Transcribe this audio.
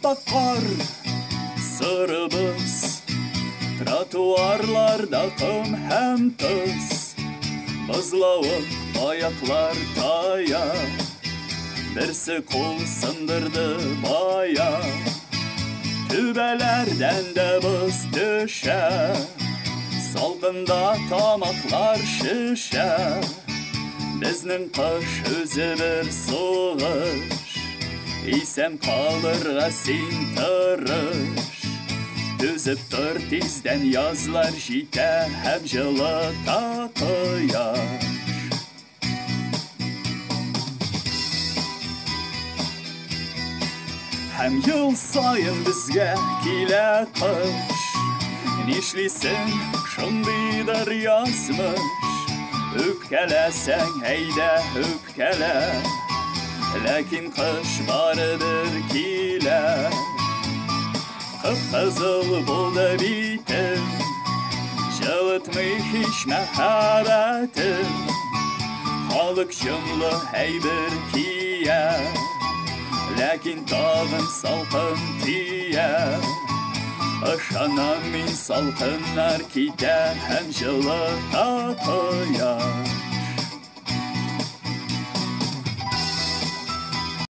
Ап-ак қар сырыбыз, тротуарларда құм һәм тұз, бұзылып аяқлар таяқ, бірсі қол сындырды баяқ. Түбәләрдән дә бұз төшә, салқында тамақлар шешә. Безнең қыш өзі бір сугыш, исән калырга син тырыш. Түзеп тор тиздән язлар җитә һәм җылыта кояш. Һәм ел сайын безгә килә кыш, нишлисең шундыйдыр язмыш. Үпкәләсәң әйдә үпкәлә, ләкин кыш барыбер килә. Кып-кызыл булды битем, җылытмый һич мәхәббәтем. Халык җонлы әйбер кия, ләкин тагын салкын тия. Ышанам мин, салкыннар китә һәм җылыта кояш.